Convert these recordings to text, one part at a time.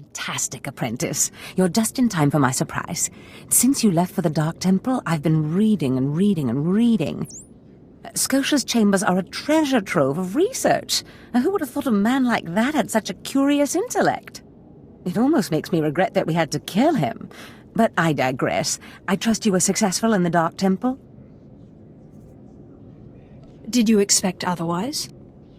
Fantastic, apprentice. You're just in time for my surprise. Since you left for the Dark Temple, I've been reading and reading and reading. Scotia's chambers are a treasure trove of research. Now, who would have thought a man like that had such a curious intellect? It almost makes me regret that we had to kill him. But I digress. I trust you were successful in the Dark Temple? Did you expect otherwise?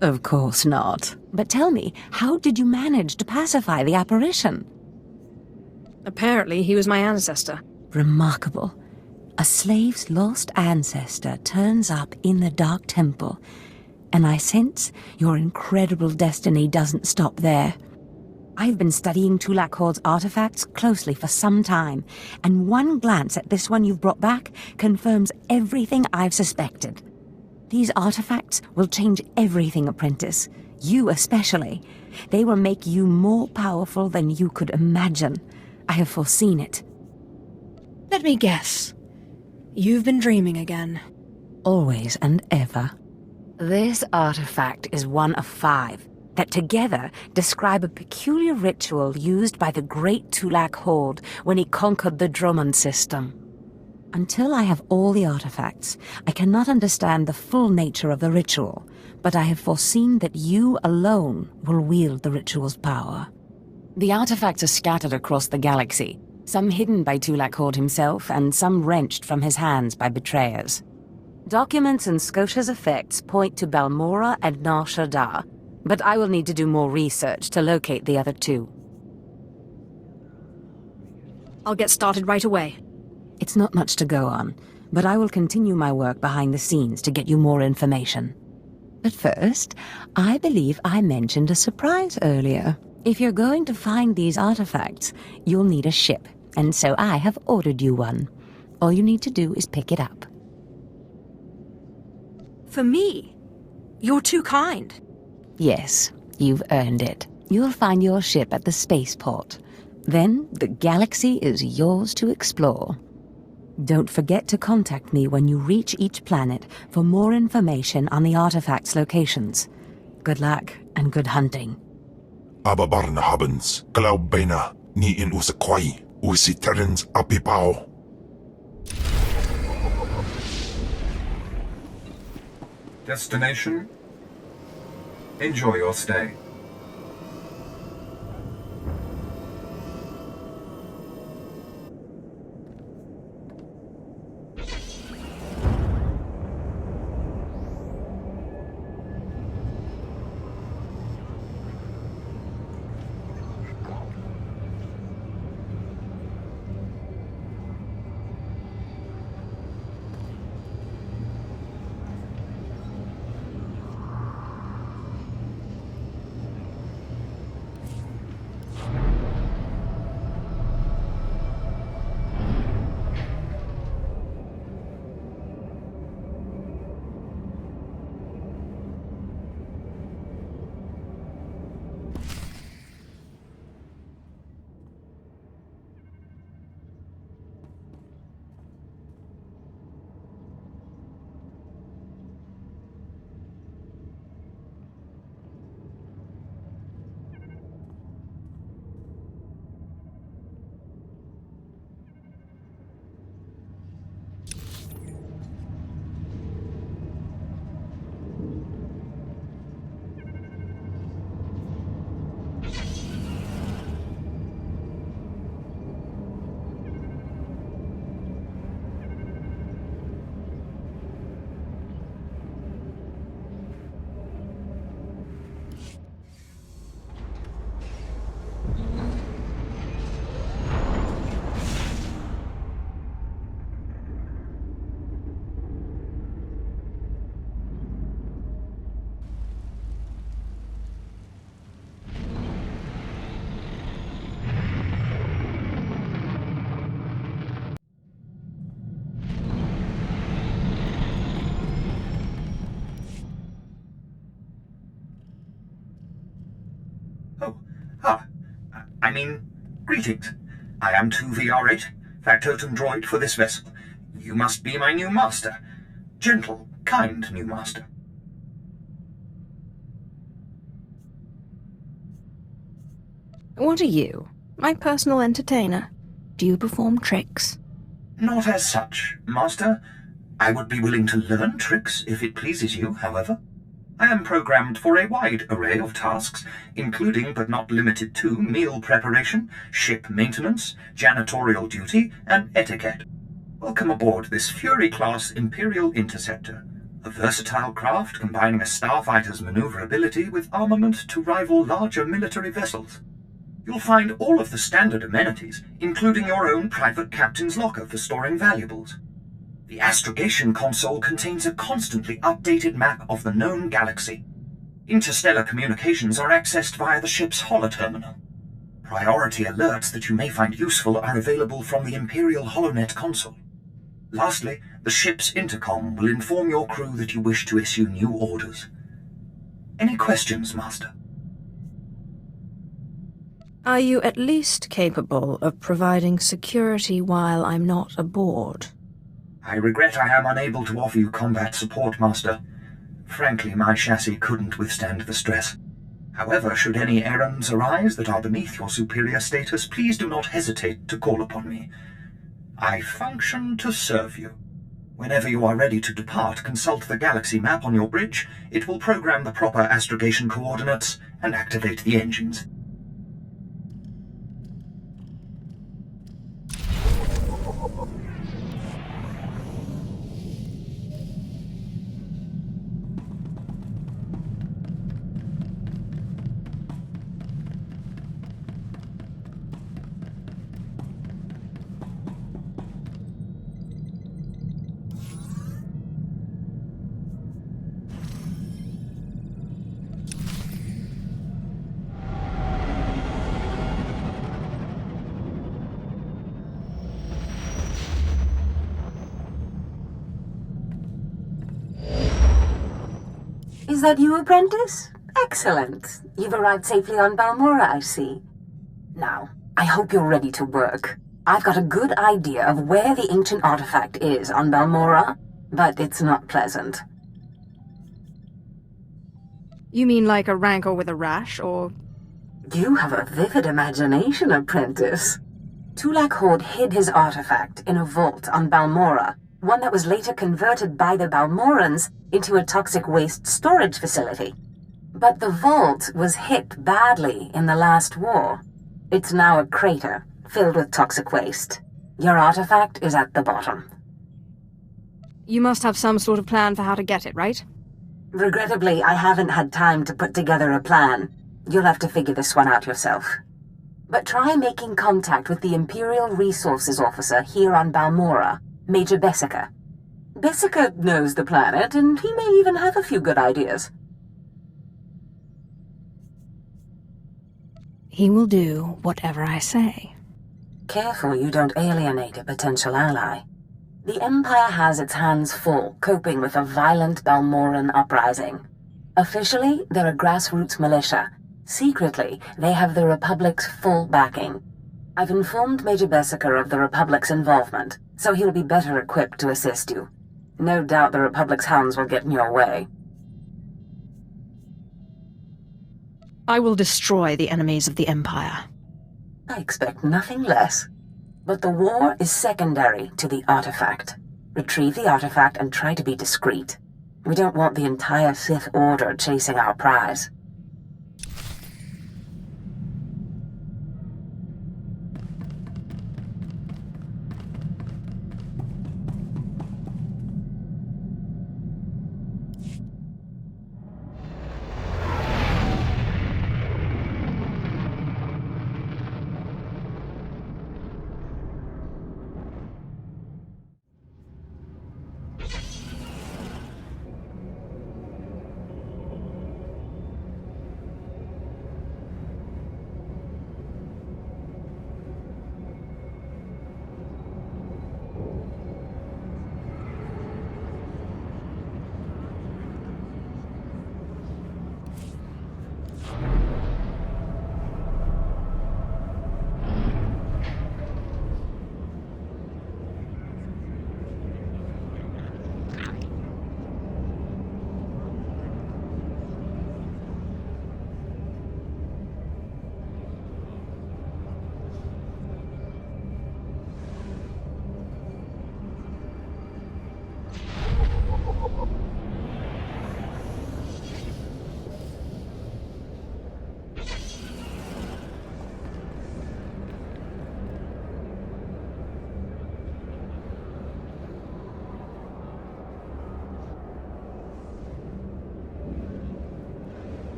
Of course not. But tell me, how did you manage to pacify the apparition? Apparently, he was my ancestor. Remarkable. A slave's lost ancestor turns up in the Dark Temple, and I sense your incredible destiny doesn't stop there. I've been studying Tulak Horde's artifacts closely for some time, and one glance at this one you've brought back confirms everything I've suspected. These artifacts will change everything, apprentice. You especially. They will make you more powerful than you could imagine. I have foreseen it. Let me guess. You've been dreaming again. Always and ever. This artifact is one of 5 that together describe a peculiar ritual used by the great Tulak Horde when he conquered the Drummond system. Until I have all the artifacts, I cannot understand the full nature of the ritual, but I have foreseen that you alone will wield the ritual's power. The artifacts are scattered across the galaxy, some hidden by Tulak Horde himself, and some wrenched from his hands by betrayers. Documents and Scotia's effects point to Balmorra and Nar Shaddaa, but I will need to do more research to locate the other 2. I'll get started right away. It's not much to go on, but I will continue my work behind the scenes to get you more information. But first, I believe I mentioned a surprise earlier. If you're going to find these artifacts, you'll need a ship, and so I have ordered you one. All you need to do is pick it up. For me? You're too kind. Yes, you've earned it. You'll find your ship at the spaceport. Then the galaxy is yours to explore. Don't forget to contact me when you reach each planet for more information on the artifacts' locations. Good luck and good hunting. Ababarna habens, glaubena, ni in usakwai, usiterens apipao. Destination? Enjoy your stay. Greetings. I am 2VR8, factotum droid for this vessel. You must be my new master. Gentle, kind new master. What are you? My personal entertainer? Do you perform tricks? Not as such, Master. I would be willing to learn tricks if it pleases you, however. I am programmed for a wide array of tasks, including but not limited to meal preparation, ship maintenance, janitorial duty, and etiquette. Welcome aboard this Fury-class Imperial Interceptor, a versatile craft combining a starfighter's maneuverability with armament to rival larger military vessels. You'll find all of the standard amenities, including your own private captain's locker for storing valuables. The astrogation console contains a constantly updated map of the known galaxy. Interstellar communications are accessed via the ship's Holoterminal. Priority alerts that you may find useful are available from the Imperial HoloNet console. Lastly, the ship's intercom will inform your crew that you wish to issue new orders. Any questions, Master? Are you at least capable of providing security while I'm not aboard? I regret I am unable to offer you combat support, Master. Frankly, my chassis couldn't withstand the stress. However, should any errands arise that are beneath your superior status, please do not hesitate to call upon me. I function to serve you. Whenever you are ready to depart, consult the galaxy map on your bridge. It will program the proper astrogation coordinates and activate the engines. Is that you, apprentice? Excellent. You've arrived safely on Balmorra, I see. Now, I hope you're ready to work. I've got a good idea of where the ancient artifact is on Balmorra, but it's not pleasant. You mean like a rancor with a rash, or... You have a vivid imagination, apprentice. Tulak Horde hid his artifact in a vault on Balmorra, one that was later converted by the Balmorrans into a toxic waste storage facility. But the vault was hit badly in the last war. It's now a crater, filled with toxic waste. Your artifact is at the bottom. You must have some sort of plan for how to get it, right? Regrettably, I haven't had time to put together a plan. You'll have to figure this one out yourself. But try making contact with the Imperial Resources Officer here on Balmorra, Major Bessiker. Bessiker knows the planet, and he may even have a few good ideas. He will do whatever I say. Careful you don't alienate a potential ally. The Empire has its hands full coping with a violent Balmorran uprising. Officially, they're a grassroots militia. Secretly, they have the Republic's full backing. I've informed Major Bessiker of the Republic's involvement, so he'll be better equipped to assist you. No doubt the Republic's hounds will get in your way. I will destroy the enemies of the Empire. I expect nothing less. But the war is secondary to the artifact. Retrieve the artifact and try to be discreet. We don't want the entire Sith Order chasing our prize.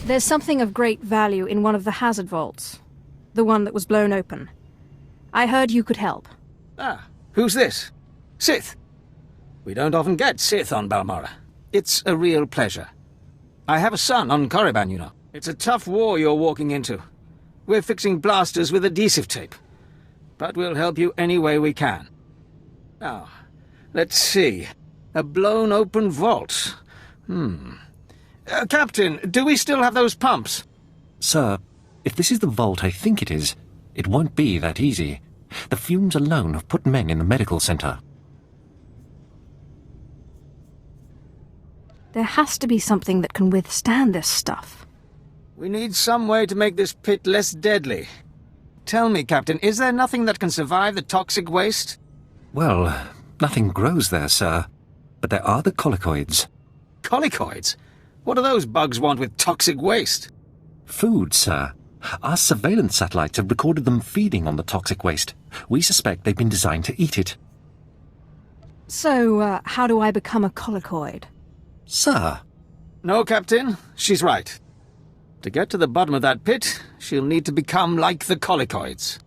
There's something of great value in one of the hazard vaults. The one that was blown open. I heard you could help. Ah, who's this? Sith. We don't often get Sith on Balmorra. It's a real pleasure. I have a son on Korriban, you know. It's a tough war you're walking into. We're fixing blasters with adhesive tape. But we'll help you any way we can. Now, let's see. A blown open vault. Captain, do we still have those pumps? Sir, if this is the vault I think it is, it won't be that easy. The fumes alone have put men in the medical center. There has to be something that can withstand this stuff. We need some way to make this pit less deadly. Tell me, Captain, is there nothing that can survive the toxic waste? Well, nothing grows there, sir. But there are the colicoids. Colicoids? What do those bugs want with toxic waste? Food, sir. Our surveillance satellites have recorded them feeding on the toxic waste. We suspect they've been designed to eat it. So, how do I become a colicoid? Sir. No, Captain. She's right. To get to the bottom of that pit, she'll need to become like the colicoids.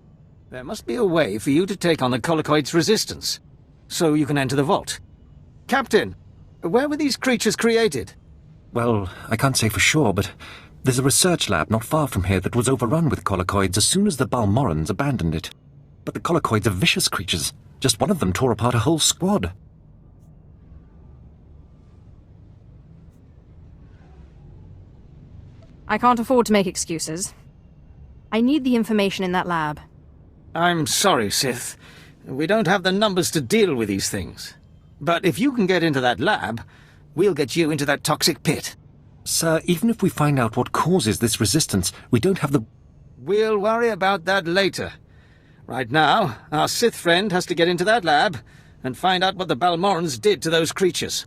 There must be a way for you to take on the colicoids' resistance, so you can enter the vault. Captain, where were these creatures created? Well, I can't say for sure, but there's a research lab not far from here that was overrun with colicoids as soon as the Balmorrans abandoned it. But the colicoids are vicious creatures. Just one of them tore apart a whole squad. I can't afford to make excuses. I need the information in that lab. I'm sorry, Sith. We don't have the numbers to deal with these things. But if you can get into that lab, we'll get you into that toxic pit. Sir, even if we find out what causes this resistance, we don't have the... We'll worry about that later. Right now, our Sith friend has to get into that lab and find out what the Balmorrans did to those creatures.